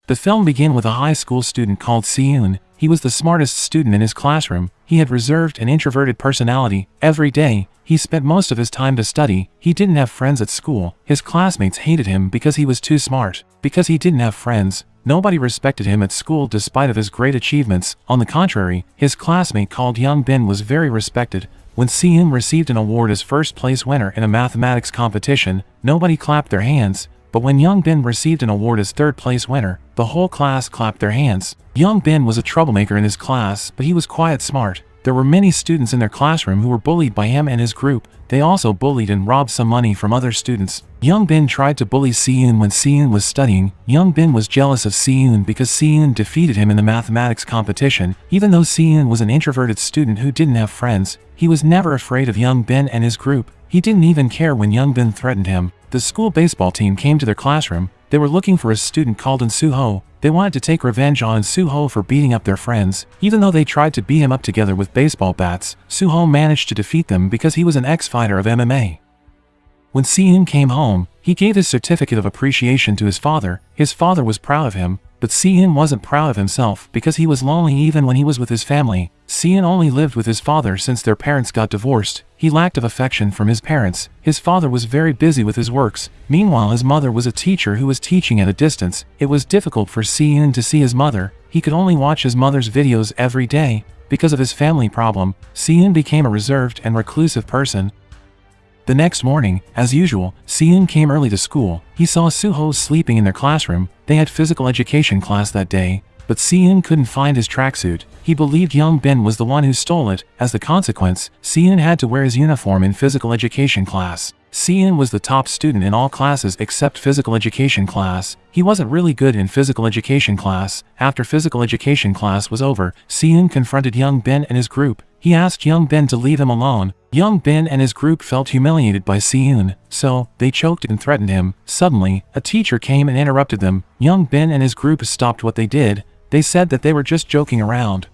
The film began with a high school student called Shi Eun. He was the smartest student in his classroom. He had reserved and introverted personality. Every day, he spent most of his time to study. He didn't have friends at school. His classmates hated him because he was too smart. Because he didn't have friends, nobody respected him at school despite of his great achievements. On the contrary, his classmate called Young Bin was very respected. When Shi Eun received an award as first place winner in a mathematics competition, nobody clapped their hands. But when Young Bin received an award as third place winner, the whole class clapped their hands. Young Bin was a troublemaker in his class, but he was quite smart. There were many students in their classroom who were bullied by him and his group. They also bullied and robbed some money from other students. Young Bin tried to bully Shi Eun when Shi Eun was studying. Young Bin was jealous of Shi Eun because Shi Eun defeated him in the mathematics competition. Even though Shi Eun was an introverted student who didn't have friends, he was never afraid of Young Bin and his group. He didn't even care when Young Bin threatened him. The school baseball team came to their classroom. They were looking for a student called Yeon Shi Eun. They wanted to take revenge on Yeon Shi Eun for beating up their friends. Even though they tried to beat him up together with baseball bats, Yeon Shi Eun managed to defeat them because he was an ex-fighter of MMA. When Shi Eun came home, he gave his certificate of appreciation to his father. His father was proud of him, but Shi Eun wasn't proud of himself because he was lonely even when he was with his family. Shi Eun only lived with his father since their parents got divorced. He lacked of affection from his parents. His father was very busy with his works. Meanwhile, his mother was a teacher who was teaching at a distance. It was difficult for Shi Eun to see his mother. He could only watch his mother's videos every day. Because of his family problem, Shi Eun became a reserved and reclusive person. The next morning, as usual, Shi Eun came early to school. He saw Yeon Shi Eun sleeping in their classroom. They had physical education class that day, but Shi Eun couldn't find his tracksuit. He believed Young Bin was the one who stole it. As the consequence, Shi Eun had to wear his uniform in physical education class. Shi Eun was the top student in all classes except physical education class. He wasn't really good in physical education class. After physical education class was over, Shi Eun confronted Young Bin and his group. He asked Young Bin to leave him alone. Young Bin and his group felt humiliated by Shi Eun, so they choked and threatened him. Suddenly, a teacher came and interrupted them. Young Bin and his group stopped what they did. They said that they were just joking around.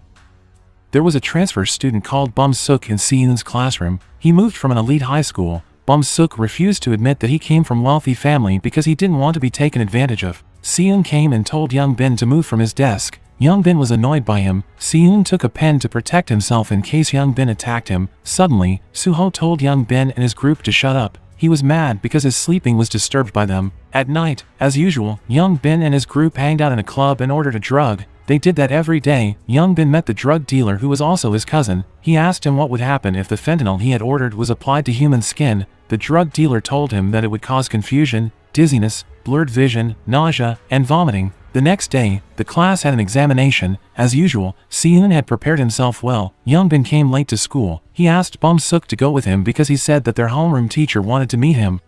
There was a transfer student called Bum Suk in Shi Eun's classroom. He moved from an elite high school. Bum Suk refused to admit that he came from a wealthy family because he didn't want to be taken advantage of. Shi Eun came and told Young Bin to move from his desk. Young Bin was annoyed by him. Shi Eun took a pen to protect himself in case Young Bin attacked him. Suddenly, Yeon Shi Eun told Young Bin and his group to shut up. He was mad because his sleeping was disturbed by them. At night, as usual, Young Bin and his group hanged out in a club and ordered a drug. They did that every day. Young Bin met the drug dealer who was also his cousin. He asked him what would happen if the fentanyl he had ordered was applied to human skin. The drug dealer told him that it would cause confusion, dizziness, blurred vision, nausea, and vomiting. The next day, the class had an examination. As usual, Shi Eun had prepared himself well. Young Bin came late to school. He asked Bum Suk to go with him because he said that their homeroom teacher wanted to meet him.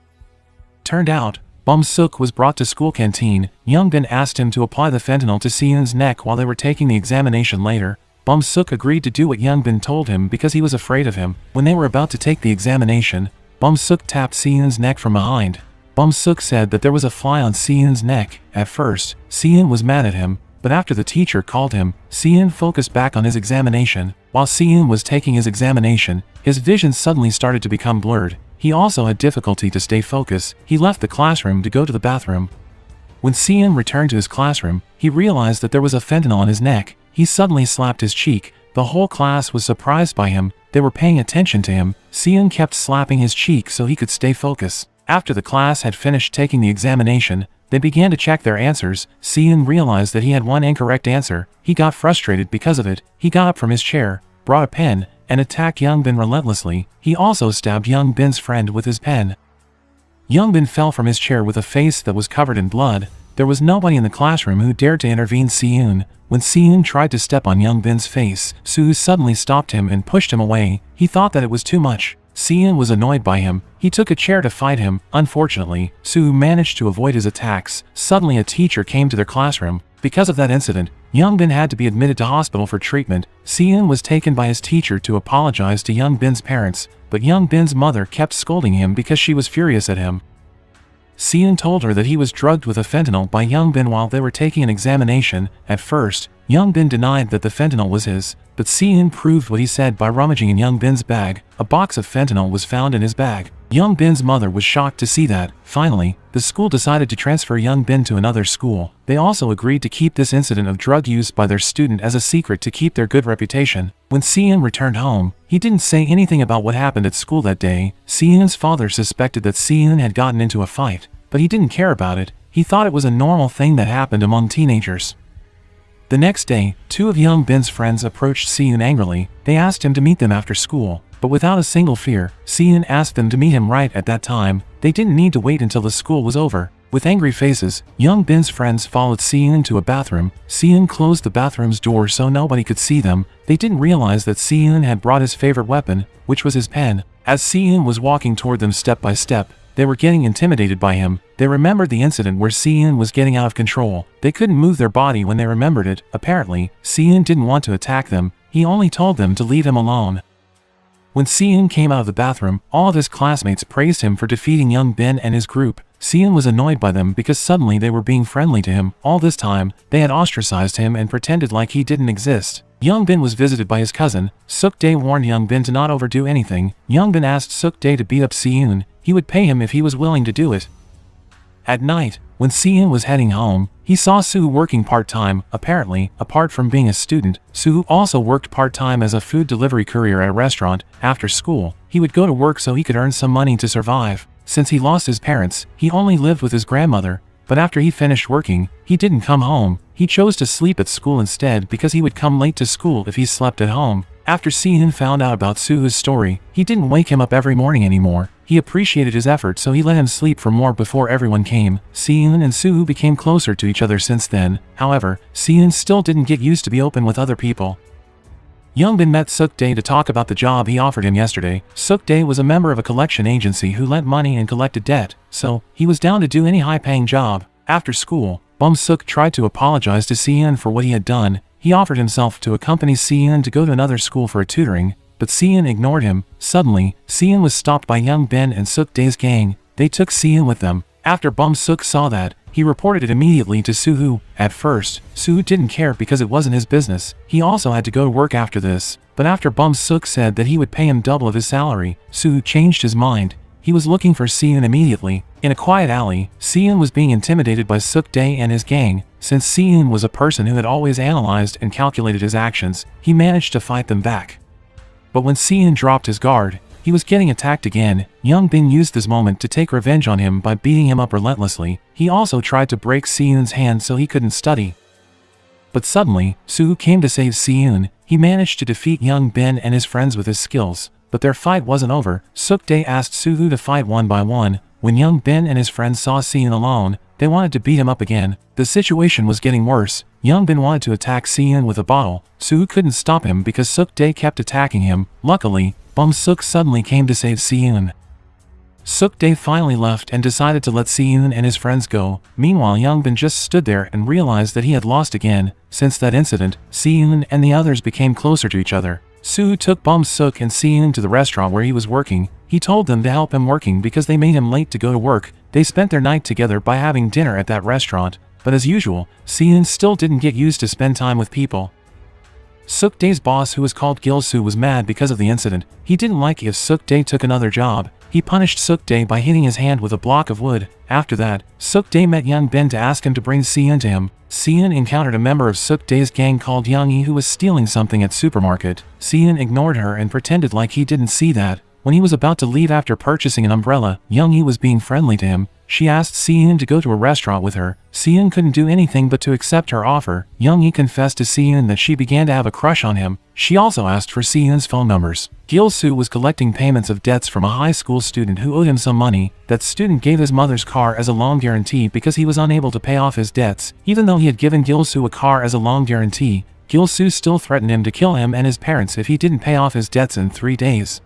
Turned out, Bum Suk was brought to school canteen. Young Bin asked him to apply the fentanyl to Shi Eun's neck while they were taking the examination later. Bum Suk agreed to do what Young Bin told him because he was afraid of him. When they were about to take the examination, Bum Suk tapped Shi Eun's neck from behind. Bum Suk said that there was a fly on Shi Eun's neck. At first, Shi Eun was mad at him, but after the teacher called him, Shi Eun focused back on his examination. While Shi Eun was taking his examination, his vision suddenly started to become blurred. He also had difficulty to stay focused. He left the classroom to go to the bathroom. When Shi Eun returned to his classroom, he realized that there was a fentanyl on his neck. He suddenly slapped his cheek. The whole class was surprised by him. They were paying attention to him. Shi Eun kept slapping his cheek so he could stay focused. After the class had finished taking the examination, they began to check their answers. Shi Eun realized that he had one incorrect answer. He got frustrated because of it. He got up from his chair, brought a pen, and attacked Young Bin relentlessly. He also stabbed Young Bin's friend with his pen. Young Bin fell from his chair with a face that was covered in blood. There was nobody in the classroom who dared to intervene. Shi Eun. When Shi Eun tried to step on Young Bin's face, Su suddenly stopped him and pushed him away. He thought that it was too much. Shi Eun was annoyed by him. He took a chair to fight him. Unfortunately, Su managed to avoid his attacks. Suddenly a teacher came to their classroom. Because of that incident, Young Bin had to be admitted to hospital for treatment. Shi Eun was taken by his teacher to apologize to Young Bin's parents, but Young Bin's mother kept scolding him because she was furious at him. Shi Eun told her that he was drugged with a fentanyl by Young Bin while they were taking an examination. At first, Young Bin denied that the fentanyl was his, but Shi Eun proved what he said by rummaging in Young Bin's bag. A box of fentanyl was found in his bag. Young Bin's mother was shocked to see that. Finally, the school decided to transfer Young Bin to another school. They also agreed to keep this incident of drug use by their student as a secret to keep their good reputation. When Si Eun returned home, he didn't say anything about what happened at school that day. Si Eun's father suspected that Si Eun had gotten into a fight, but he didn't care about it. He thought it was a normal thing that happened among teenagers. The next day, two of Young Bin's friends approached Si Eun angrily. They asked him to meet them after school, but without a single fear. Si Eun asked them to meet him right at that time. They didn't need to wait until the school was over. With angry faces, Young Bin's friends followed Si Eun to a bathroom. Si Eun closed the bathroom's door so nobody could see them. They didn't realize that Si Eun had brought his favorite weapon, which was his pen. As Si Eun was walking toward them step by step, they were getting intimidated by him. They remembered the incident where Si Eun was getting out of control. They couldn't move their body when they remembered it. Apparently, Si Eun didn't want to attack them. He only told them to leave him alone. When Si Eun came out of the bathroom, all of his classmates praised him for defeating Young Bin and his group. Si Eun was annoyed by them because suddenly they were being friendly to him. All this time, they had ostracized him and pretended like he didn't exist. Young Bin was visited by his cousin. Suk Dae warned Young Bin to not overdo anything. Young Bin asked Suk Dae to beat up Si Eun. He would pay him if he was willing to do it. At night, when Si Eun was heading home, he saw Soo working part-time. Apparently, apart from being a student, Soo also worked part-time as a food delivery courier at a restaurant. After school, he would go to work so he could earn some money to survive. Since he lost his parents, he only lived with his grandmother. But after he finished working, he didn't come home. He chose to sleep at school instead because he would come late to school if he slept at home. After Si Eun found out about Soo's story, he didn't wake him up every morning anymore. He appreciated his effort, so he let him sleep for more before everyone came. Si Eun and Soo became closer to each other since then. However, Si Eun still didn't get used to be open with other people. Young Bin met Suk Dae to talk about the job he offered him yesterday. Suk Dae was a member of a collection agency who lent money and collected debt, so he was down to do any high-paying job. After school, Bum Suk tried to apologize to Si Eun for what he had done. He offered himself to accompany Si Eun to go to another school for a tutoring, but Si Eun ignored him. Suddenly, Si Eun was stopped by Young Bin and Suk Dae's gang. They took Si Eun with them. After Bum Suk saw that, he reported it immediately to Soo. At first, Soo didn't care because it wasn't his business. He also had to go to work after this. But after Bum Suk said that he would pay him double of his salary, Soo changed his mind. He was looking for Si Eun immediately. In a quiet alley, Si Eun was being intimidated by Suk Dae and his gang. Since Si Eun was a person who had always analyzed and calculated his actions, he managed to fight them back. But when Si Eun dropped his guard, he was getting attacked again. Young Bin used this moment to take revenge on him by beating him up relentlessly. He also tried to break Si Eun's hand so he couldn't study. But suddenly, Soo came to save Si Eun. He managed to defeat Young Bin and his friends with his skills. But their fight wasn't over. Suk Dae asked Soo to fight one by one. When Young Bin and his friends saw Si Eun alone, they wanted to beat him up again. The situation was getting worse. Young Bin wanted to attack Si Eun with a bottle. Soo couldn't stop him because Suk Dae kept attacking him. Luckily, Bum Suk suddenly came to save Si Eun. Suk Dae finally left and decided to let Si Eun and his friends go. Meanwhile, Young Bin just stood there and realized that he had lost again. Since that incident, Si Eun and the others became closer to each other. Soo took Bum Suk and Si Eun to the restaurant where he was working. He told them to help him working because they made him late to go to work. They spent their night together by having dinner at that restaurant. But as usual, Si Eun still didn't get used to spend time with people. Suk Dae's boss, who was called Gil-soo, was mad because of the incident. He didn't like if Suk Dae took another job. He punished Suk Dae by hitting his hand with a block of wood. After that, Suk Dae met Young Bin to ask him to bring Si Eun to him. Si Eun encountered a member of Suk Dae's gang called Young Yi who was stealing something at supermarket. Si Eun ignored her and pretended like he didn't see that. When he was about to leave after purchasing an umbrella, Young Yi was being friendly to him. She asked Si Eun to go to a restaurant with her. Si Eun couldn't do anything but to accept her offer. Young Yi confessed to Si Eun that she began to have a crush on him. She also asked for Si Eun's phone numbers. Gil-soo was collecting payments of debts from a high school student who owed him some money. That student gave his mother's car as a loan guarantee because he was unable to pay off his debts. Even though he had given Gil-soo a car as a loan guarantee, Gil-soo still threatened him to kill him and his parents if he didn't pay off his debts in 3 days.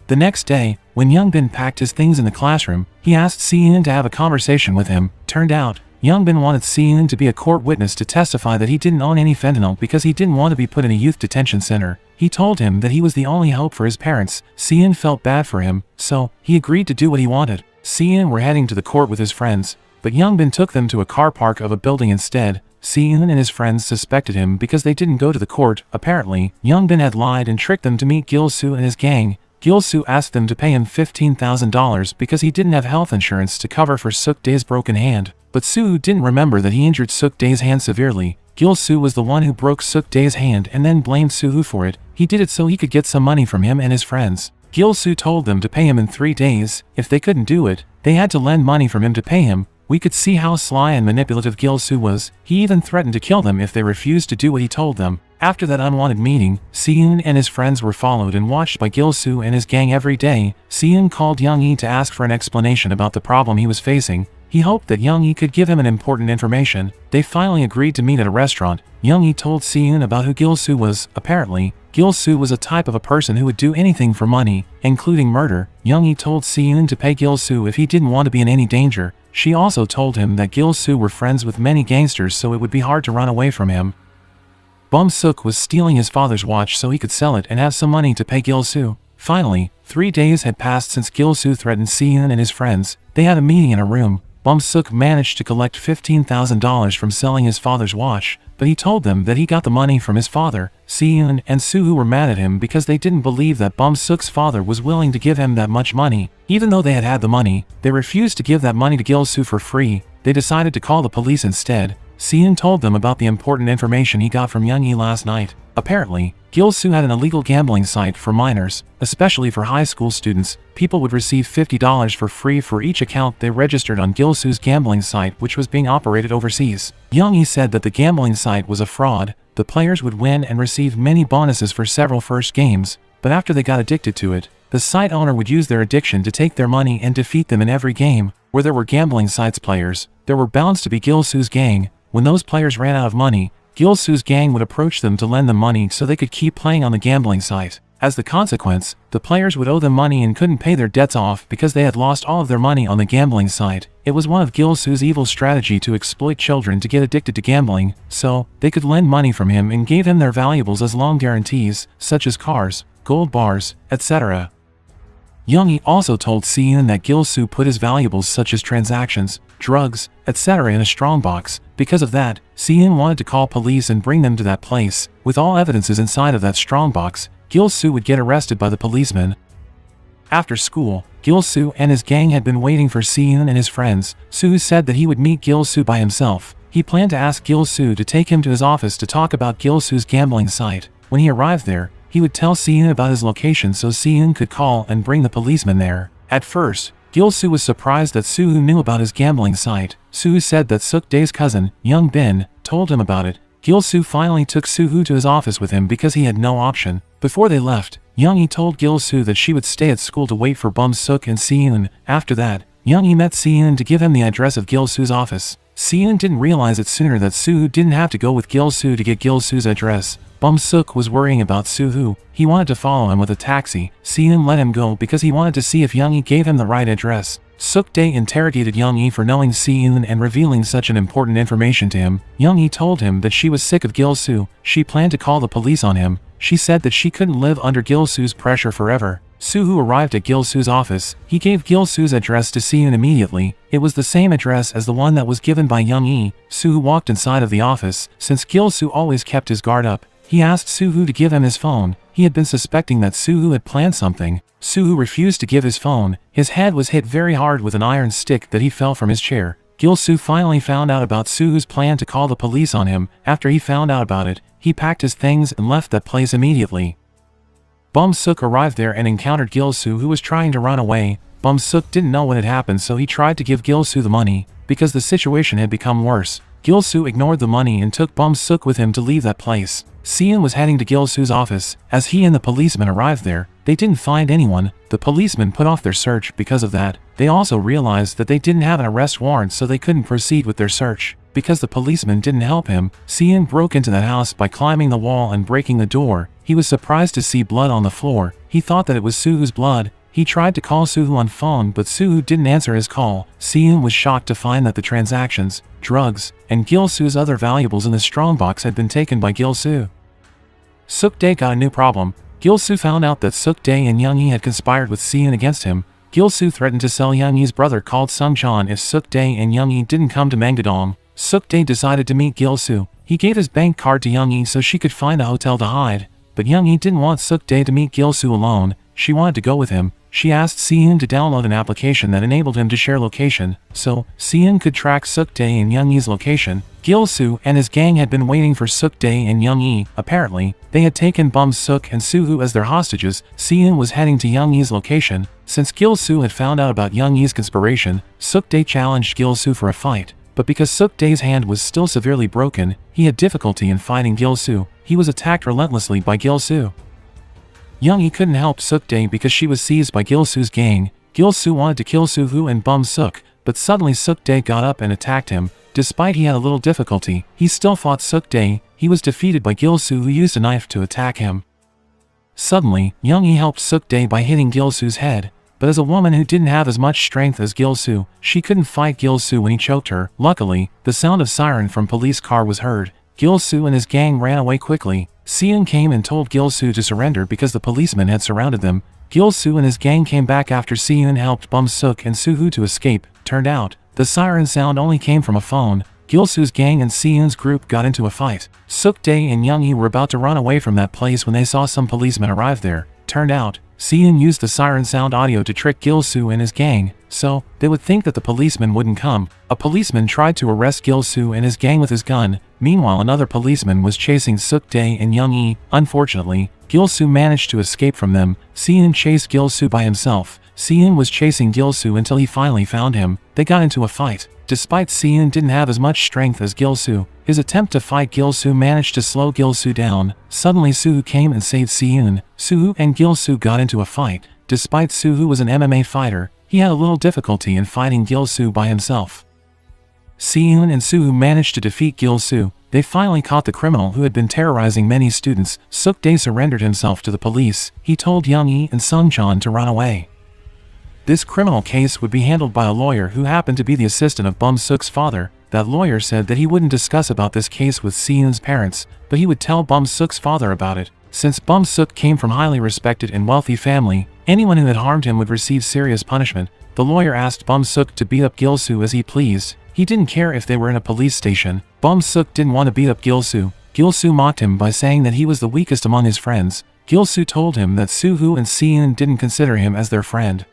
The next day, when Young Bin packed his things in the classroom, he asked Si Eun to have a conversation with him. Turned out, Young Bin wanted Si Eun to be a court witness to testify that he didn't own any fentanyl because he didn't want to be put in a youth detention center. He told him that he was the only hope for his parents. Si Eun felt bad for him, so he agreed to do what he wanted. Si Eun were heading to the court with his friends, but Young Bin took them to a car park of a building instead. Si Eun and his friends suspected him because they didn't go to the court. Apparently, Young Bin had lied and tricked them to meet Gil-soo and his gang. Gil-soo asked them to pay him $15,000 because he didn't have health insurance to cover for Suk-dae's broken hand. But Soo didn't remember that he injured Suk-dae's hand severely. Gil-soo was the one who broke Suk-dae's hand and then blamed Soo for it. He did it so he could get some money from him and his friends. Gil-soo told them to pay him in 3 days. If they couldn't do it, they had to lend money from him to pay him. We could see how sly and manipulative Gil-soo was. He even threatened to kill them if they refused to do what he told them. After that unwanted meeting, Si-eun and his friends were followed and watched by Gil-soo and his gang every day. Si-eun called Young-hee to ask for an explanation about the problem he was facing. He hoped that Young-hee could give him an important information. They finally agreed to meet at a restaurant. Young-hee told Si-eun about who Gil-soo was. Apparently, Gil-soo was a type of a person who would do anything for money, including murder. Young-hee told Si-eun to pay Gil-soo if he didn't want to be in any danger. She also told him that Gil-soo were friends with many gangsters, so it would be hard to run away from him. Bum-suk was stealing his father's watch so he could sell it and have some money to pay Gil-soo. Finally, 3 days had passed since Gil-soo threatened Si-eun and his friends. They had a meeting in a room. Bum-suk managed to collect $15,000 from selling his father's watch, but he told them that he got the money from his father. Si-eun and Soo were mad at him because they didn't believe that Bum-suk's father was willing to give him that much money. Even though they had the money, they refused to give that money to Gil-soo for free. They decided to call the police instead. Si-eun told them about the important information he got from Young-hee last night. Apparently, Gil-soo had an illegal gambling site for minors, especially for high school students. People would receive $50 for free for each account they registered on Gil-soo's gambling site, which was being operated overseas. Young-hee said that the gambling site was a fraud. The players would win and receive many bonuses for several first games, but after they got addicted to it, the site owner would use their addiction to take their money and defeat them in every game. Where there were gambling sites players, there were bound to be Gil-soo's gang. When those players ran out of money, Gil-soo's gang would approach them to lend them money so they could keep playing on the gambling site. As the consequence, the players would owe them money and couldn't pay their debts off because they had lost all of their money on the gambling site. It was one of Gil-soo's evil strategy to exploit children to get addicted to gambling, so they could lend money from him and gave him their valuables as long guarantees, such as cars, gold bars, etc. Young-hee also told Si-eun that Gil-soo put his valuables such as transactions, drugs, etc. in a strongbox. Because of that, Si-eun wanted to call police and bring them to that place. With all evidences inside of that strongbox, Gil-soo would get arrested by the policeman. After school, Gil-soo and his gang had been waiting for Si-eun and his friends. Soo said that he would meet Gil-soo by himself. He planned to ask Gil-soo to take him to his office to talk about Gil-soo's gambling site. When he arrived there, he would tell Si-eun about his location so Si-eun could call and bring the policeman there. At first, Gil-soo was surprised that Soo knew about his gambling site. Soo said that Suk-dae's cousin, Young Bin, told him about it. Gil-soo finally took Soo to his office with him because he had no option. Before they left, Young-hee told Gil-soo that she would stay at school to wait for Bum-suk and Si-eun. After that, Young-hee met Si-eun to give him the address of Gil-soo's office. Si-eun didn't realize it sooner that Soo didn't have to go with Gil-soo to get Gil-soo's address. Bum-suk was worrying about Soo. He wanted to follow him with a taxi. Si-eun let him go because he wanted to see if Young-hee gave him the right address. Suk-dae interrogated Young-hee for knowing Si-eun and revealing such an important information to him. Young-hee told him that she was sick of Gil-soo. She planned to call the police on him. She said that she couldn't live under Gil-soo's pressure forever. Soo arrived at Gil-soo's office. He gave Gil-soo's address to Si-eun immediately. It was the same address as the one that was given by Young-hee. Soo walked inside of the office. Since Gil-soo always kept his guard up, he asked Soo to give him his phone. He had been suspecting that Soo had planned something. Soo refused to give his phone. His head was hit very hard with an iron stick that he fell from his chair. Gil-soo finally found out about Soo's plan to call the police on him. After he found out about it, he packed his things and left that place immediately. Bum-suk arrived there and encountered Gil-soo, who was trying to run away. Bum-suk didn't know what had happened, so he tried to give Gil-soo the money, because the situation had become worse. Gil-soo ignored the money and took Bum-suk with him to leave that place. Si-eun was heading to Gil-soo's office. As he and the policeman arrived there, they didn't find anyone. The policemen put off their search because of that. They also realized that they didn't have an arrest warrant, so they couldn't proceed with their search. Because the policeman didn't help him, Si-eun broke into the house by climbing the wall and breaking the door. He was surprised to see blood on the floor. He thought that it was Soo's blood. He tried to call Soo on phone, but Soo didn't answer his call. Si-eun was shocked to find that the transactions, drugs, and Gil-soo's other valuables in the strongbox had been taken by Gil-soo. Suk-dae got a new problem. Gil-soo found out that Suk-dae and Young-hee had conspired with Si-eun against him. Gil-soo threatened to sell Young-hee's brother called Sung-chan if Suk-dae and Young-hee didn't come to Mangdodong. Suk-dae decided to meet Gil-soo. He gave his bank card to Young-hee so she could find a hotel to hide. But Young-hee didn't want Suk-dae to meet Gil-soo alone. she wanted to go with him. She asked Si Eun to download an application that enabled him to share location, so Si Eun could track Suk Dae and Young E's location. Gil-soo and his gang had been waiting for Suk Dae and Young E. Apparently, they had taken Bum Suk and Soo-hoo as their hostages. Si Eun was heading to Young E's location. Since Gil-soo had found out about Young E's conspiration, Suk Dae challenged Gil-soo for a fight. But because Suk Dae's hand was still severely broken, he had difficulty in fighting Gil-soo. He was attacked relentlessly by Gil-soo. Young E couldn't help Suk Dae because she was seized by Gil-soo's gang. Gil-soo wanted to kill Soo-hoo and Bum Suk, but suddenly Suk Dae got up and attacked him. Despite he had a little difficulty, he still fought Suk Dae. He was defeated by Gil-soo, who used a knife to attack him. Suddenly, Young E helped Suk Dae by hitting Gil-soo's head. But as a woman who didn't have as much strength as Gil-soo, she couldn't fight Gil-soo when he choked her. Luckily, the sound of siren from police car was heard. Gil-soo and his gang ran away quickly. Si Eun came and told Gil-soo to surrender because the policemen had surrounded them. Gil-soo and his gang came back after Si Eun helped Bum Suk and Soo-hoo to escape. Turned out, the siren sound only came from a phone. Gil-soo's gang and Si Eun's group got into a fight. Suk Dae and Young E were about to run away from that place when they saw some policemen arrive there. Turned out, Si Eun used the siren sound audio to trick Gil-soo and his gang, so they would think that the policeman wouldn't come. A policeman tried to arrest Gil-soo and his gang with his gun. Meanwhile, another policeman was chasing Suk Dae and Young E. Unfortunately, Gil-soo managed to escape from them. Si Eun chased Gil-soo by himself. Si Eun was chasing Gil-soo until he finally found him. They got into a fight. Despite Si Eun didn't have as much strength as Gil-soo, his attempt to fight Gil-soo managed to slow Gil-soo down. Suddenly Soo-hoo came and saved Si Eun. Soo-hoo and Gil-soo got into a fight. Despite Soo-hoo was an MMA fighter, he had a little difficulty in fighting Gil-soo by himself. Si Eun and Soo-hoo managed to defeat Gil-soo. They finally caught the criminal who had been terrorizing many students. Suk Dae surrendered himself to the police. He told Young E and Sung-chan to run away. This criminal case would be handled by a lawyer who happened to be the assistant of Bum Suk's father. That lawyer said that he wouldn't discuss about this case with Si Eun's parents, but he would tell Bum Suk's father about it. Since Bum Suk came from highly respected and wealthy family, anyone who had harmed him would receive serious punishment. The lawyer asked Bum Suk to beat up Gil-soo as he pleased. He didn't care if they were in a police station. Bum Suk didn't want to beat up Gil-soo. Gil-soo mocked him by saying that he was the weakest among his friends. Gil-soo told him that Soo-hoo and Si Eun didn't consider him as their friend.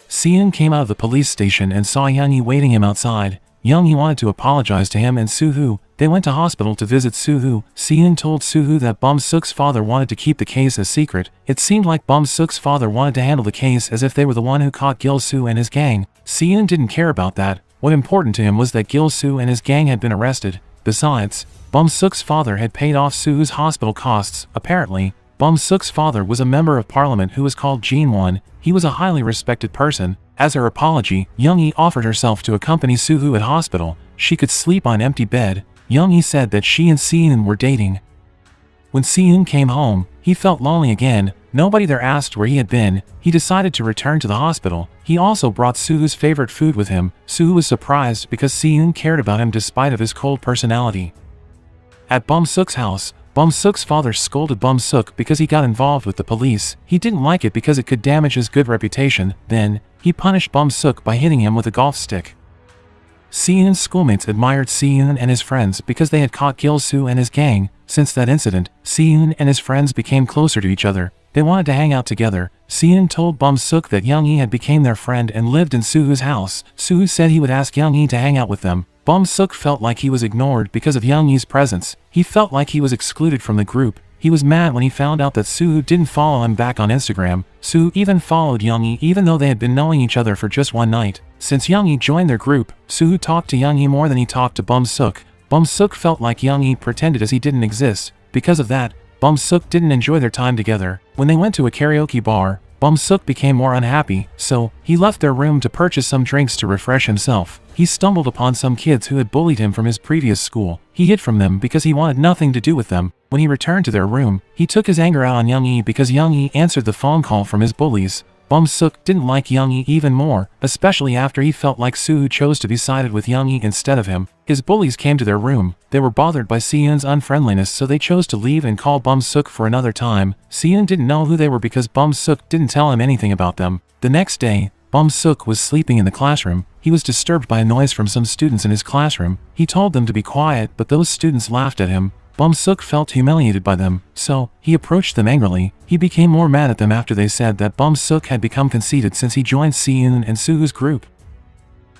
Si Eun came out of the police station and saw Young E waiting him outside. Young E wanted to apologize to him and Soo-hoo. They went to hospital to visit Soo-hoo. Si Eun told Soo-hoo that Bum Suk's father wanted to keep the case a secret. It seemed like Bum Suk's father wanted to handle the case as if they were the one who caught Gil-soo and his gang. Si Eun didn't care about that. What important to him was that Gil-soo and his gang had been arrested. Besides, Bum Suk's father had paid off Soo-hoo's hospital costs. Apparently, Bum Suk's father was a member of parliament who was called Jean-won. He was a highly respected person. As her apology, Young E offered herself to accompany Soo-hoo at hospital. She could sleep on an empty bed. Young E said that she and Si Eun were dating. When Si Eun came home, he felt lonely again. Nobody there asked where he had been. He decided to return to the hospital. He also brought Soo-hoo's favorite food with him. Soo-hoo was surprised because Si Eun cared about him despite of his cold personality. At Bum Suk's house, Bum Suk's father scolded Bum Suk because he got involved with the police. He didn't like it because it could damage his good reputation. Then, he punished Bum Suk by hitting him with a golf stick. Si Eun's schoolmates admired Si Eun and his friends because they had caught Gil-soo and his gang. Since that incident, Si Eun and his friends became closer to each other. They wanted to hang out together. Si Eun told Bum Suk that Young E had become their friend and lived in Soo-hoo's house. Soo-hoo said he would ask Young E to hang out with them. Bum Suk felt like he was ignored because of Young E's presence. He felt like he was excluded from the group. He was mad when he found out that Soo-hoo didn't follow him back on Instagram. Soo-hoo even followed Young E even though they had been knowing each other for just one night. Since Young E joined their group, Soo-hoo talked to Young E more than he talked to Bum Suk. Bum Suk felt like Young E pretended as he didn't exist. Because of that, Bum Suk didn't enjoy their time together. When they went to a karaoke bar, Bum Suk became more unhappy, so he left their room to purchase some drinks to refresh himself. He stumbled upon some kids who had bullied him from his previous school. He hid from them because he wanted nothing to do with them. When he returned to their room, he took his anger out on Young E because Young E answered the phone call from his bullies. Bum Suk didn't like Young E even more, especially after he felt like Soo-hoo chose to be sided with Young E instead of him. His bullies came to their room. They were bothered by Si Eun's unfriendliness, so they chose to leave and call Bum Suk for another time. Si Eun didn't know who they were because Bum Suk didn't tell him anything about them. The next day, Bum Suk was sleeping in the classroom. He was disturbed by a noise from some students in his classroom. He told them to be quiet, but those students laughed at him. Bum Suk felt humiliated by them, so he approached them angrily. He became more mad at them after they said that Bum Suk had become conceited since he joined Si Eun and Suho's group.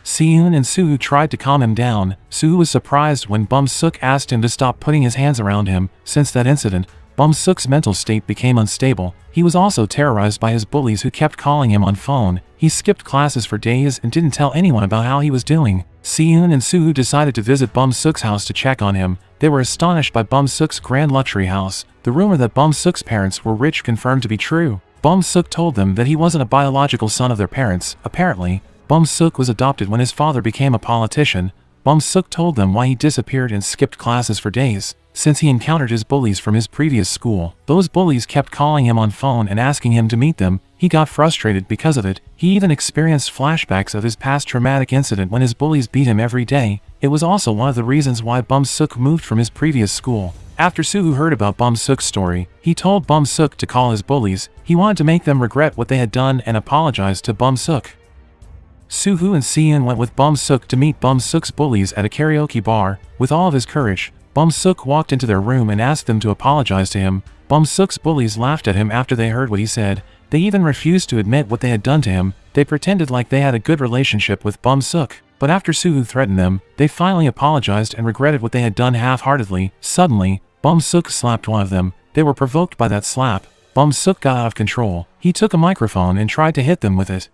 Si Eun and Suho tried to calm him down. Suho was surprised when Bum Suk asked him to stop putting his hands around him. Since that incident, Bum Suk's mental state became unstable. He was also terrorized by his bullies who kept calling him on phone. He skipped classes for days and didn't tell anyone about how he was doing. Si Eun and Suho decided to visit Bum Suk's house to check on him. They were astonished by Bum Suk's grand luxury house. The rumor that Bum Suk's parents were rich confirmed to be true. Bum Suk told them that he wasn't a biological son of their parents. Apparently, Bum Suk was adopted when his father became a politician. Bum Suk told them why he disappeared and skipped classes for days. Since he encountered his bullies from his previous school, those bullies kept calling him on phone and asking him to meet them. He got frustrated because of it. He even experienced flashbacks of his past traumatic incident when his bullies beat him every day. It was also one of the reasons why Bum Suk moved from his previous school. After Suho heard about Bum Suk's story, he told Bum Suk to call his bullies. He wanted to make them regret what they had done and apologize to Bum Suk. Suho and Si Eun went with Bum Suk to meet Bum Suk's bullies at a karaoke bar. With all of his courage, Bum Suk walked into their room and asked them to apologize to him. Bum Suk's bullies laughed at him after they heard what he said. They even refused to admit what they had done to him. They pretended like they had a good relationship with Bum Suk. But after Suho threatened them, they finally apologized and regretted what they had done half-heartedly. Suddenly, Bum Suk slapped one of them. They were provoked by that slap. Bum Suk got out of control. He took a microphone and tried to hit them with it.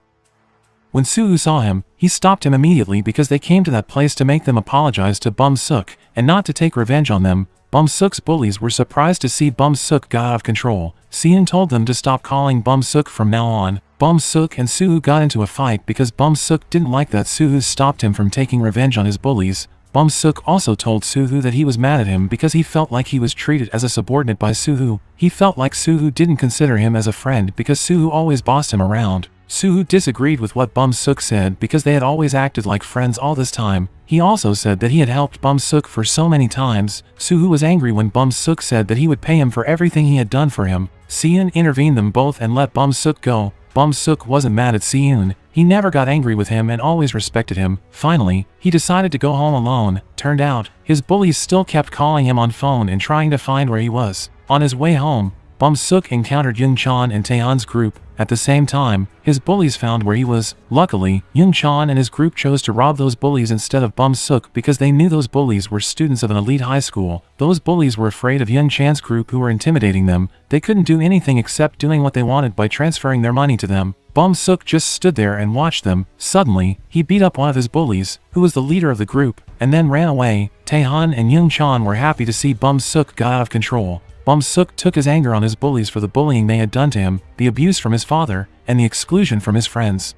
When Suho saw him, he stopped him immediately because they came to that place to make them apologize to Bum Suk, and not to take revenge on them. Bum Suk's bullies were surprised to see Bum Suk got out of control. Si Eun told them to stop calling Bum Suk from now on. Bum Suk and Suho got into a fight because Bum Suk didn't like that Suho stopped him from taking revenge on his bullies. Bum Suk also told Suho that he was mad at him because he felt like he was treated as a subordinate by Suho. He felt like Suho didn't consider him as a friend because Suho always bossed him around. Suho disagreed with what Bum Suk said because they had always acted like friends all this time. He also said that he had helped Bum Suk for so many times. Suho was angry when Bum Suk said that he would pay him for everything he had done for him. Si Eun intervened them both and let Bum Suk go. Bum Suk wasn't mad at Si Eun. He never got angry with him and always respected him. Finally, he decided to go home alone. Turned out, his bullies still kept calling him on phone and trying to find where he was. On his way home, Bum Suk encountered Yeon Chan and Taehan's group. At the same time, his bullies found where he was. Luckily, Yeon Chan and his group chose to rob those bullies instead of Bum Suk because they knew those bullies were students of an elite high school. Those bullies were afraid of Yeon Chan's group who were intimidating them. They couldn't do anything except doing what they wanted by transferring their money to them. Bum Suk just stood there and watched them. Suddenly, he beat up one of his bullies, who was the leader of the group, and then ran away. Taehan and Yeon Chan were happy to see Bum Suk got out of control. Bum Suk took his anger on his bullies for the bullying they had done to him, the abuse from his father, and the exclusion from his friends.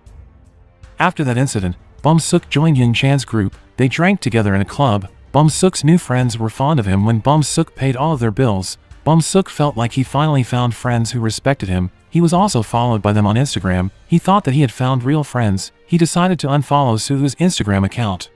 After that incident, Bum Suk joined Yeon Chan's group. They drank together in a club. Bum Suk's new friends were fond of him when Bum Suk paid all of their bills. Bum Suk felt like he finally found friends who respected him. He was also followed by them on Instagram. He thought that he had found real friends. He decided to unfollow Suho's Instagram account.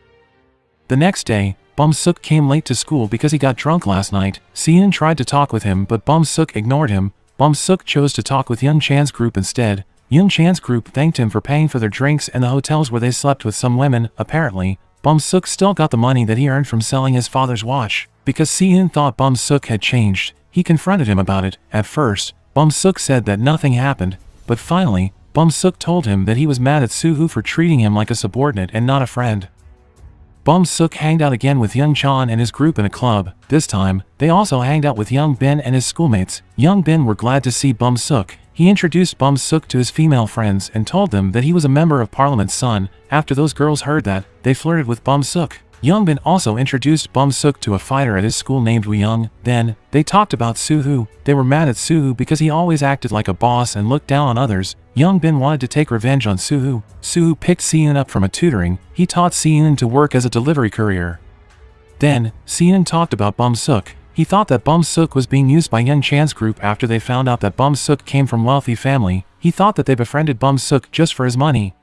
The next day, Bum Suk came late to school because he got drunk last night. Si Eun tried to talk with him but Bum Suk ignored him. Bum Suk chose to talk with Yeon Chan's group instead. Yeon Chan's group thanked him for paying for their drinks and the hotels where they slept with some women. Apparently, Bum Suk still got the money that he earned from selling his father's watch. Because Si Eun thought Bum Suk had changed, he confronted him about it. At first, Bum Suk said that nothing happened, but finally, Bum Suk told him that he was mad at Suho for treating him like a subordinate and not a friend. Bum Suk hanged out again with Yeon Chan and his group in a club. This time, they also hanged out with Young Bin and his schoolmates. Young Bin were glad to see Bum Suk. He introduced Bum Suk to his female friends and told them that he was a member of Parliament's son. After those girls heard that, they flirted with Bum Suk. Young Bin also introduced Bum Suk to a fighter at his school named Woo Young. Then, they talked about Suho. They were mad at Suho because he always acted like a boss and looked down on others. Young Bin wanted to take revenge on Suho. Suho picked Si Eun up from a tutoring. He taught Si Eun to work as a delivery courier. Then, Si Eun talked about Bum Suk. He thought that Bum Suk was being used by Yeon Chan's group after they found out that Bum Suk came from a wealthy family. He thought that they befriended Bum Suk just for his money.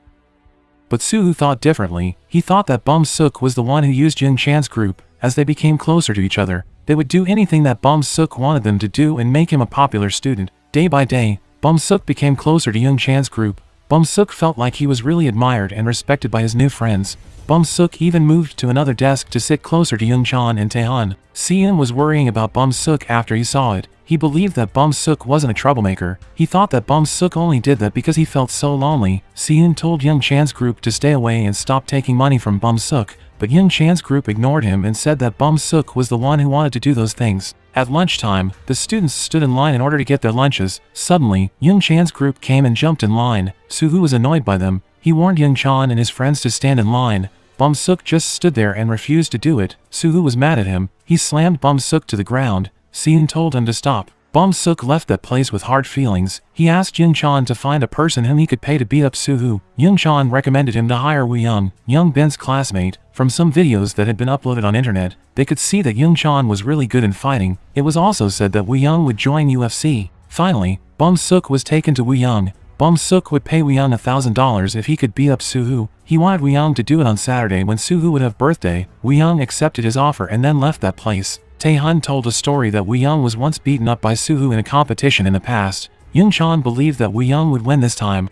But Suho thought differently. He thought that Bum Suk was the one who used Yeon Chan's group. As they became closer to each other, they would do anything that Bum Suk wanted them to do and make him a popular student. Day by day, Bum Suk became closer to Yeon Chan's group. Bum Suk felt like he was really admired and respected by his new friends. Bum-suk even moved to another desk to sit closer to Young-chan and Taehan. Seon was worrying about Bum-suk after he saw it. He believed that Bum-suk wasn't a troublemaker. He thought that Bum-suk only did that because he felt so lonely. Seon told Young-chan's group to stay away and stop taking money from Bum-suk, but Young-chan's group ignored him and said that Bum-suk was the one who wanted to do those things. At lunchtime, the students stood in line in order to get their lunches. Suddenly, Young-chan's group came and jumped in line. Soo-hoo was annoyed by them. He warned Young-chan and his friends to stand in line. Bum-suk just stood there and refused to do it. Soo-hoo was mad at him. He slammed Bum-suk to the ground. Seon told him to stop. Bum-suk left that place with hard feelings. He asked Young-chan to find a person whom he could pay to beat up Soo-hoo. Young-chan recommended him to hire Woo-young, Young Bin's classmate. From some videos that had been uploaded on internet, they could see that Young-chan was really good in fighting. It was also said that Woo-young would join UFC. Finally, Bum-suk was taken to Woo-young. Bum-suk would pay Woo-young $1,000 if he could beat up Soo-hoo. He wanted Woo-young to do it on Saturday when Soo-hoo would have birthday. Woo-young accepted his offer and then left that place. Taehan told a story that Woo-young was once beaten up by Soo-hoo in a competition in the past. Young-chan believed that Woo-young would win this time.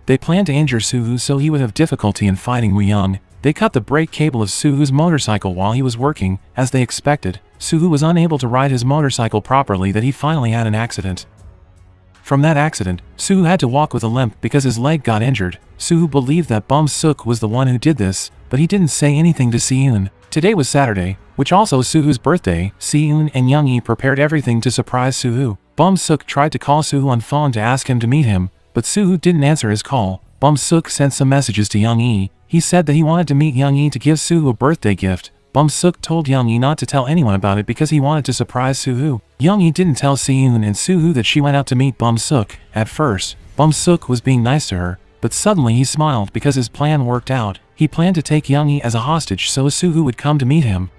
They planned to injure Soo-hoo so he would have difficulty in fighting Woo-young. They cut the brake cable of Soo-hoo's motorcycle while he was working. As they expected, Soo-hoo was unable to ride his motorcycle properly that he finally had an accident. From that accident, Soo-hoo had to walk with a limp because his leg got injured. Soo-hoo believed that Bum-suk was the one who did this, but he didn't say anything to Seon. Today was Saturday, which also Soo-hoo's birthday. Seon and Young-hee prepared everything to surprise Soo-hoo. Bum-suk tried to call Soo-hoo on phone to ask him to meet him, but Soo-hoo didn't answer his call. Bum-suk sent some messages to Young-hee. He said that he wanted to meet Young-hee to give Soo-hoo a birthday gift. Bum-suk told Young-hee not to tell anyone about it because he wanted to surprise Soo-hoo. Young-hee didn't tell Seon and Soo-hoo that she went out to meet Bum-suk. At first, Bum-suk was being nice to her, but suddenly he smiled because his plan worked out. He planned to take Young-hee as a hostage so Soo-hoo would come to meet him.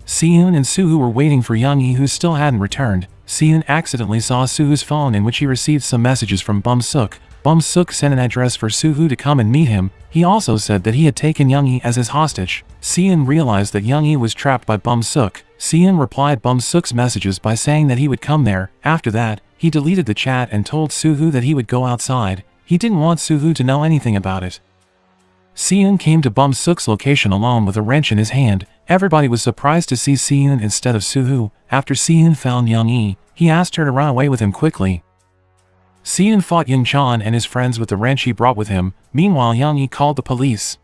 Seon and Soo-hoo were waiting for Young-hee who still hadn't returned. Seon accidentally saw Soo-hoo's phone in which he received some messages from Bum-suk. Bum-suk sent an address for Soo-hoo to come and meet him. He also said that he had taken Young-hee as his hostage. Seon realized that Young-hee was trapped by Bum-suk. Seon replied Bum-suk's messages by saying that he would come there. After that, he deleted the chat and told Soo-hoo that he would go outside. He didn't want Soo-hoo to know anything about it. Seon came to Bum-suk's location alone with a wrench in his hand. Everybody was surprised to see Seon instead of Soo-hoo. After Seon found Young-hee, he asked her to run away with him quickly. Seon fought Young-chan and his friends with the wrench he brought with him. Meanwhile, Young-hee called the police.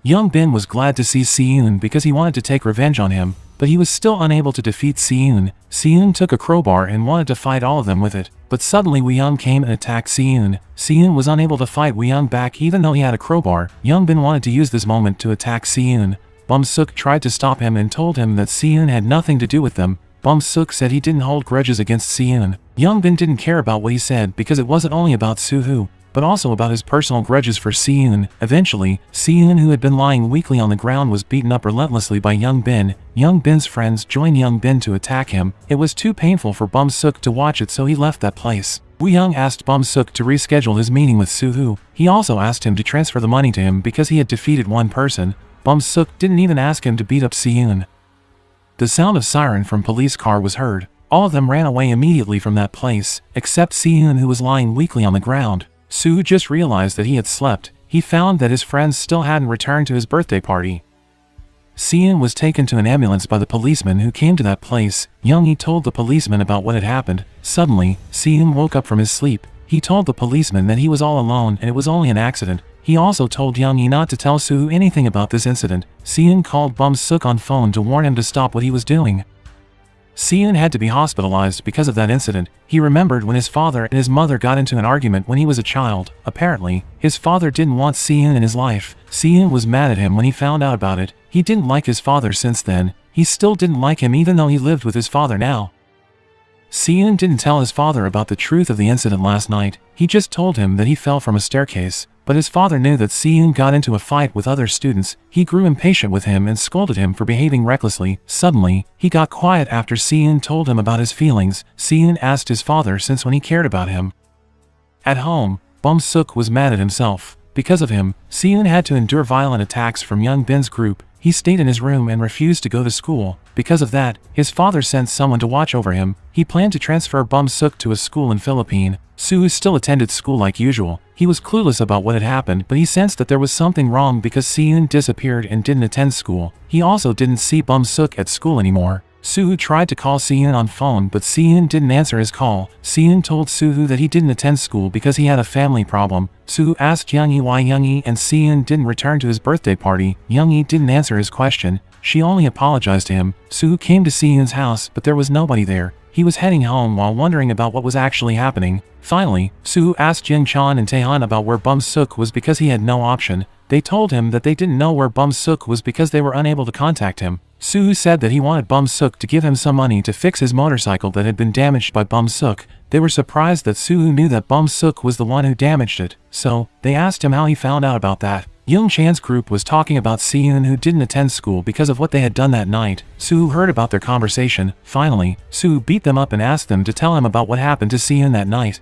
Young Bin was glad to see Seon because he wanted to take revenge on him, but he was still unable to defeat Seon. Seon took a crowbar and wanted to fight all of them with it, but suddenly Woo-young came and attacked Seon. Seon was unable to fight Woo-young back even though he had a crowbar. Young Bin wanted to use this moment to attack Seon. Bum-suk tried to stop him and told him that Seon had nothing to do with them. Bum-suk said he didn't hold grudges against Seon. Young Bin didn't care about what he said because it wasn't only about Soo-hoo, but also about his personal grudges for Seon. Eventually, Seon, who had been lying weakly on the ground, was beaten up relentlessly by Young Bin. Young Bin's friends joined Young Bin to attack him. It was too painful for Bum-suk to watch it, so he left that place. Woo-young asked Bum-suk to reschedule his meeting with Soo-hoo. He also asked him to transfer the money to him because he had defeated one person. Bum-suk didn't even ask him to beat up Seon. The sound of siren from police car was heard. All of them ran away immediately from that place, except Seon, who was lying weakly on the ground. Soo just realized that he had slept. He found that his friends still hadn't returned to his birthday party. Seon was taken to an ambulance by the policeman who came to that place. Young-hee told the policeman about what had happened. Suddenly, Seon woke up from his sleep. He told the policeman that he was all alone and it was only an accident. He also told Young-hee not to tell Soo anything about this incident. Seon called Bum-suk on phone to warn him to stop what he was doing. Seon had to be hospitalized because of that incident. He remembered when his father and his mother got into an argument when he was a child. Apparently, his father didn't want Seon in his life. Seon was mad at him when he found out about it. He didn't like his father since then. He still didn't like him even though he lived with his father now. Seon didn't tell his father about the truth of the incident last night. He just told him that he fell from a staircase. But his father knew that Seon got into a fight with other students. He grew impatient with him and scolded him for behaving recklessly. Suddenly, he got quiet after Seon told him about his feelings. Seon asked his father since when he cared about him. At home, Bum-suk was mad at himself. Because of him, Seon had to endure violent attacks from Young Bin's group. He stayed in his room and refused to go to school. Because of that, his father sent someone to watch over him. He planned to transfer Bum-suk to a school in Philippines. Soo still attended school like usual. He was clueless about what had happened, but he sensed that there was something wrong because Seun disappeared and didn't attend school. He also didn't see Bum-suk at school anymore. Soo tried to call Seun on phone, but Seun didn't answer his call. Seun told Soo that he didn't attend school because he had a family problem. Soo asked Young-hee why Young-hee and Seun didn't return to his birthday party. Young-hee didn't answer his question. She only apologized to him. Soo came to Seun's house, but there was nobody there. He was heading home while wondering about what was actually happening. Finally, Soo asked Jung-chan and Taehan about where Bum-suk was because he had no option. They told him that they didn't know where Bum-suk was because they were unable to contact him. Soo said that he wanted Bum-suk to give him some money to fix his motorcycle that had been damaged by Bum-suk. They were surprised that Soo knew that Bum-suk was the one who damaged it, so they asked him how he found out about that. Young Chan's group was talking about Seun who didn't attend school because of what they had done that night. Soo heard about their conversation. Finally, Soo beat them up and asked them to tell him about what happened to Seun that night.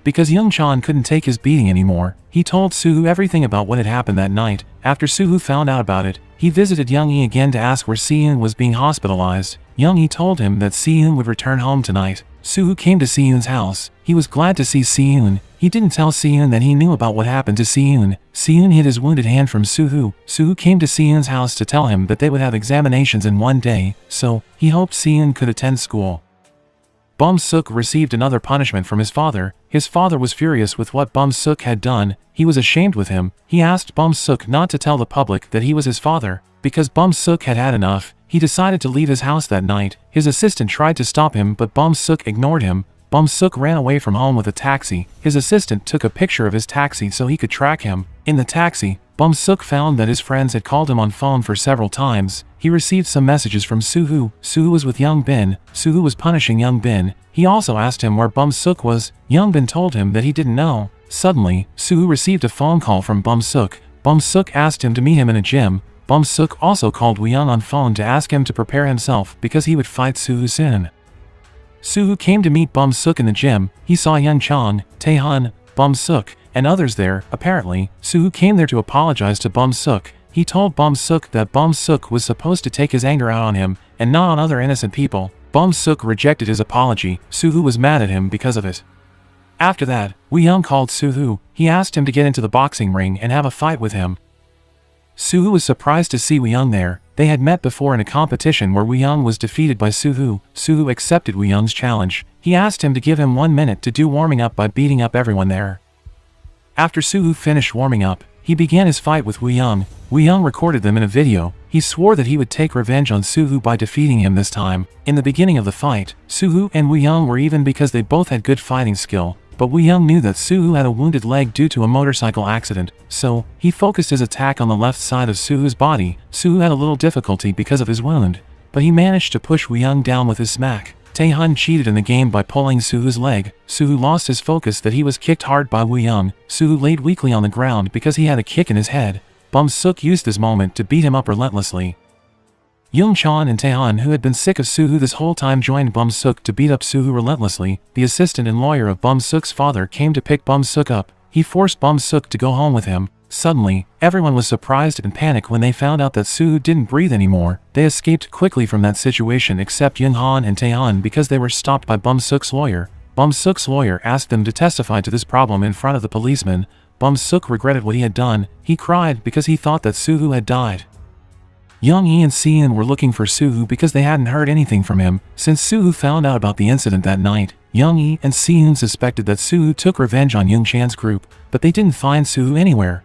Because Young Chan couldn't take his beating anymore, he told Soo everything about what had happened that night. After Soo found out about it, he visited Young-hee again to ask where Seun was being hospitalized. Young-hee told him that Seun would return home tonight. Soo came to Seun's house. He was glad to see Seun. He didn't tell Seun that he knew about what happened to Seun. Seun hid his wounded hand from Soo. Soo came to Seun's house to tell him that they would have examinations in one day, so he hoped Seun could attend school. Bum-suk received another punishment from his father. His father was furious with what Bum-suk had done. He was ashamed with him. He asked Bum-suk not to tell the public that he was his father. Because Bum-suk had had enough, he decided to leave his house that night. His assistant tried to stop him, but Bum-suk ignored him. Bum-suk ran away from home with a taxi. His assistant took a picture of his taxi so he could track him. In the taxi, Bum-suk found that his friends had called him on phone for several times. He received some messages from Soo. Soo was with Young Bin. Soo was punishing Young Bin. He also asked him where Bum-suk was. Young Bin told him that he didn't know. Suddenly, Soo received a phone call from Bum-suk. Bum-suk asked him to meet him in a gym. Bum-suk also called Woo-young on phone to ask him to prepare himself because he would fight Soo soon. Soo came to meet Bum-suk in the gym. He saw Young Chang, Taehan, Bum-suk, and others there. Apparently, Soo came there to apologize to Bum-suk. He told Bum-suk that Bum-suk was supposed to take his anger out on him and not on other innocent people. Bum-suk rejected his apology. Soo was mad at him because of it. After that, Woo-young called Soo. He asked him to get into the boxing ring and have a fight with him. Soo was surprised to see Woo-young there. They had met before in a competition where Woo-young was defeated by Soo. Soo accepted Woo-young's challenge. He asked him to give him 1 minute to do warming up by beating up everyone there. After Soo finished warming up, he began his fight with Woo-young. Woo-young recorded them in a video. He swore that he would take revenge on Soo by defeating him this time. In the beginning of the fight, Soo and Woo-young were even because they both had good fighting skill. But Woo-young knew that Soo had a wounded leg due to a motorcycle accident, so he focused his attack on the left side of Soo's body. Soo had a little difficulty because of his wound, but he managed to push Woo-young down with his smack. Taehan cheated in the game by pulling Soo's leg. Soo lost his focus that he was kicked hard by Woo-young. Soo laid weakly on the ground because he had a kick in his head. Bum-suk used this moment to beat him up relentlessly. Young Chan and Taehan, who had been sick of Soo this whole time, joined Bum-suk to beat up Soo relentlessly. The assistant and lawyer of Bum-suk's father came to pick Bum-suk up. He forced Bum-suk to go home with him. Suddenly, everyone was surprised and panicked when they found out that Soo didn't breathe anymore. They escaped quickly from that situation except Young-han and Taehan because they were stopped by Bum-suk's lawyer. Bum-suk's lawyer asked them to testify to this problem in front of the policeman. Bum-suk regretted what he had done. He cried because he thought that Soo had died. Young-hee and Seun were looking for Soo because they hadn't heard anything from him. Since Soo found out about the incident that night, Young-hee and Seun suspected that Soo took revenge on Young Chan's group, but they didn't find Soo anywhere.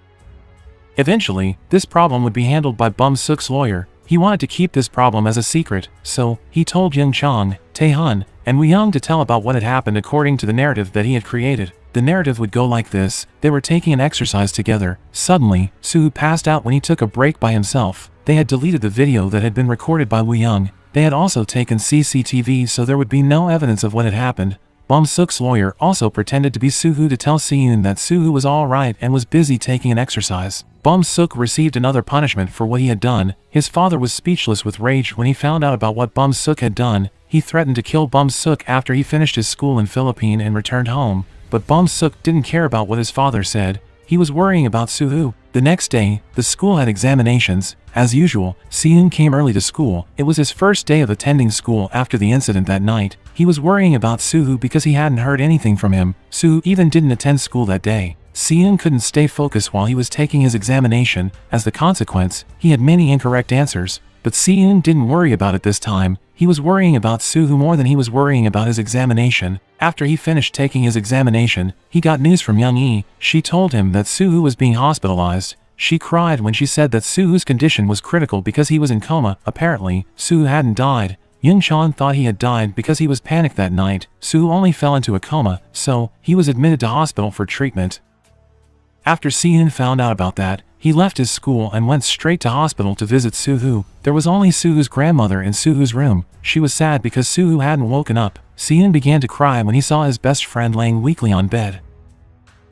Eventually, this problem would be handled by Bum-suk's lawyer. He wanted to keep this problem as a secret, so he told Young Chang, Taehan, and Woo-young to tell about what had happened according to the narrative that he had created. The narrative would go like this. They were taking an exercise together. Suddenly, Soo passed out when he took a break by himself. They had deleted the video that had been recorded by Woo-young. They had also taken CCTV so there would be no evidence of what had happened. Bum-suk's lawyer also pretended to be Soo to tell Seun that Soo was alright and was busy taking an exercise. Bum-suk received another punishment for what he had done. His father was speechless with rage when he found out about what Bum-suk had done. He threatened to kill Bum-suk after he finished his school in Philippines and returned home. But Bum-suk didn't care about what his father said. He was worrying about Soo. The next day, the school had examinations. As usual, Eun came early to school. It was his first day of attending school after the incident that night. He was worrying about Soo-hoo because he hadn't heard anything from him. Soo-hoo even didn't attend school that day. Eun couldn't stay focused while he was taking his examination. As the consequence, he had many incorrect answers. But Eun didn't worry about it this time. He was worrying about Soo-hoo more than he was worrying about his examination. After he finished taking his examination, he got news from Yeon. She told him that Soo-hoo was being hospitalized. She cried when she said that Soo-hoo's condition was critical because he was in coma. Apparently, Soo-hoo hadn't died. Yeon thought he had died because he was panicked that night. Soo-hoo only fell into a coma, so he was admitted to hospital for treatment. After Eun found out about that, he left his school and went straight to hospital to visit Soo-hoo. There was only Soo-hoo's grandmother in Soo-hoo's room. She was sad because Soo-hoo hadn't woken up. Eun began to cry when he saw his best friend laying weakly on bed.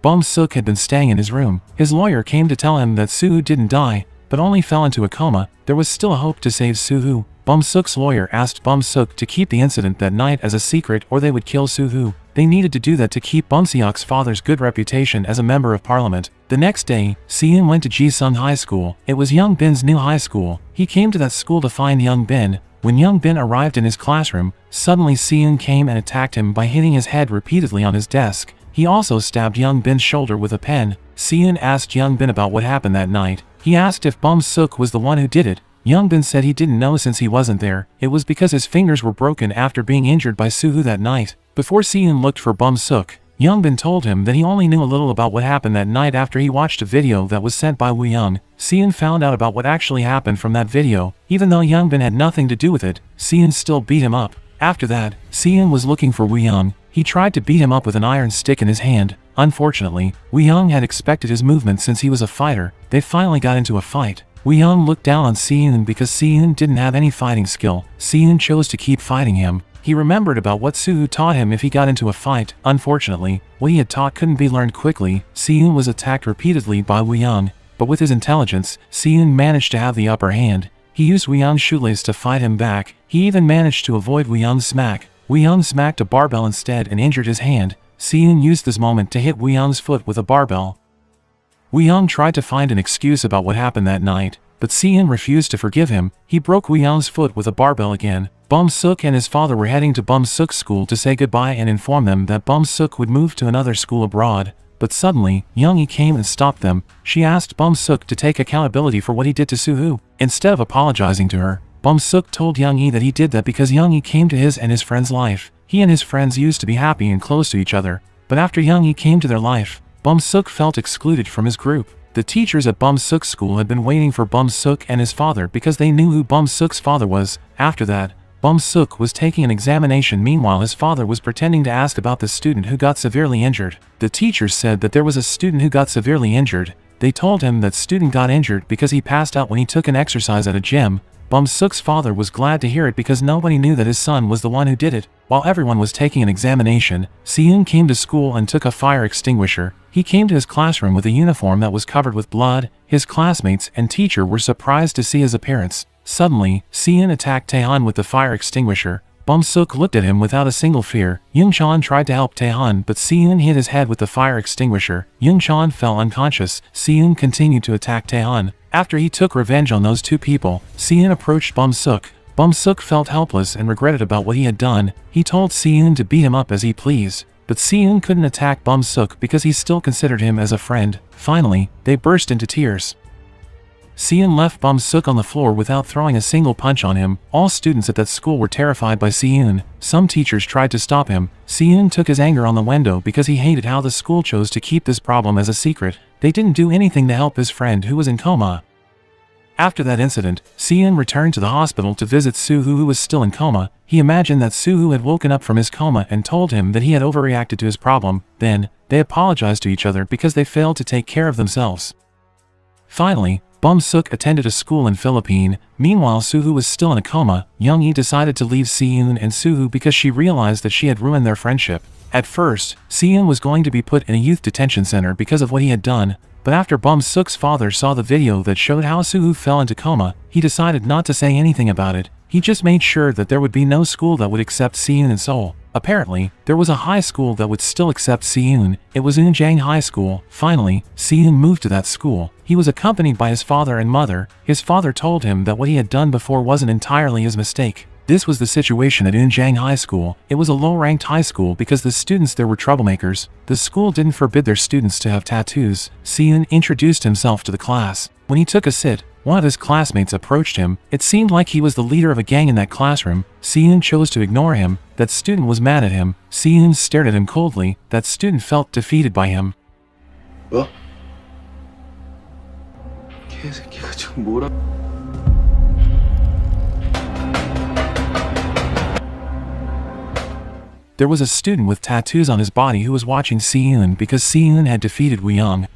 Bum-suk had been staying in his room. His lawyer came to tell him that Soo-hoo didn't die, but only fell into a coma. There was still a hope to save Soo-hoo. Bum-suk's lawyer asked Bum-suk to keep the incident that night as a secret or they would kill Soo-hoo. They needed to do that to keep Bum-seok's father's good reputation as a member of parliament. The next day, Eun went to Jisung High School. It was Young Bin's new high school. He came to that school to find Young Bin. When Young Bin arrived in his classroom, suddenly Eun came and attacked him by hitting his head repeatedly on his desk. He also stabbed Young Bin's shoulder with a pen. Eun asked Young Bin about what happened that night. He asked if Bum-suk was the one who did it. Young Bin said he didn't know since he wasn't there. It was because his fingers were broken after being injured by Soo-hoo that night. Before Eun looked for Bum-suk, Young Bin told him that he only knew a little about what happened that night after he watched a video that was sent by Woo-young. Eun found out about what actually happened from that video. Even though Young Bin had nothing to do with it, Eun still beat him up. After that, Eun was looking for Woo-young. He tried to beat him up with an iron stick in his hand. Unfortunately, Woo-young had expected his movement since he was a fighter. They finally got into a fight. Woo-young looked down on Eun because Eun didn't have any fighting skill. Eun chose to keep fighting him. He remembered about what Soo-hoo taught him if he got into a fight. Unfortunately, what he had taught couldn't be learned quickly. Eun was attacked repeatedly by Woo-young, but with his intelligence, Eun managed to have the upper hand. He used Woo-young's shoelace to fight him back. He even managed to avoid Woo-young's smack. Woo-young smacked a barbell instead and injured his hand. Eun used this moment to hit Woo-young's foot with a barbell. Woo-young tried to find an excuse about what happened that night, but Eun refused to forgive him. He broke Woo-young's foot with a barbell again. Bum-suk and his father were heading to Bum-suk's school to say goodbye and inform them that Bum-suk would move to another school abroad. But suddenly, Yeon came and stopped them. She asked Bum-suk to take accountability for what he did to Soo-hoo. Instead of apologizing to her, Bum-suk told Yeon that he did that because Yeon came to his and his friend's life. He and his friends used to be happy and close to each other, but after Yeon came to their life, Bum-suk felt excluded from his group. The teachers at Bum-suk's school had been waiting for Bum-suk and his father because they knew who Bum-suk's father was. After that, Bum-suk was taking an examination. Meanwhile, his father was pretending to ask about the student who got severely injured. The teachers said that there was a student who got severely injured. They told him that student got injured because he passed out when he took an exercise at a gym. Bum-suk's father was glad to hear it because nobody knew that his son was the one who did it. While everyone was taking an examination, Eun came to school and took a fire extinguisher. He came to his classroom with a uniform that was covered with blood. His classmates and teacher were surprised to see his appearance. Suddenly, Eun attacked Taehan with the fire extinguisher. Bum-suk looked at him without a single fear. Yoon tried to help Taehan, but Eun hit his head with the fire extinguisher. Yoon fell unconscious. Eun continued to attack Taehan. After he took revenge on those two people, Eun approached Bum-suk. Bum-suk felt helpless and regretted about what he had done. He told Eun to beat him up as he pleased. But Eun couldn't attack Bum-suk because he still considered him as a friend. Finally, they burst into tears. Eun left Bum-suk on the floor without throwing a single punch on him. All students at that school were terrified by Eun. Some teachers tried to stop him. Eun took his anger on the window because he hated how the school chose to keep this problem as a secret. They didn't do anything to help his friend who was in coma. After that incident, Eun returned to the hospital to visit Soo-hoo, who was still in coma. He imagined that Soo-hoo had woken up from his coma and told him that he had overreacted to his problem. Then, they apologized to each other because they failed to take care of themselves. Finally, Bum-suk attended a school in Philippines. Meanwhile, Soo-hoo was still in a coma. Yeon decided to leave Eun and Soo-hoo because she realized that she had ruined their friendship. At first, Eun was going to be put in a youth detention center because of what he had done, but after Bum-suk's father saw the video that showed how Soo-hoo fell into coma, he decided not to say anything about it. He just made sure that there would be no school that would accept Si Eun in Seoul. Apparently, there was a high school that would still accept Si Eun. It was Eunjang High School. Finally, Si Eun moved to that school. He was accompanied by his father and mother. His father told him that what he had done before wasn't entirely his mistake. This was the situation at Eunjang High School. It was a low-ranked high school because the students there were troublemakers. The school didn't forbid their students to have tattoos. Si Eun introduced himself to the class. When he took a sit, one of his classmates approached him. It seemed like he was the leader of a gang in that classroom. Si Eun chose to ignore him. That student was mad at him. Si Eun stared at him coldly. That student felt defeated by him. 뭐? 개새끼가 지금 뭐라? There was a student with tattoos on his body who was watching Si Eun because Si Eun had defeated Woo Young.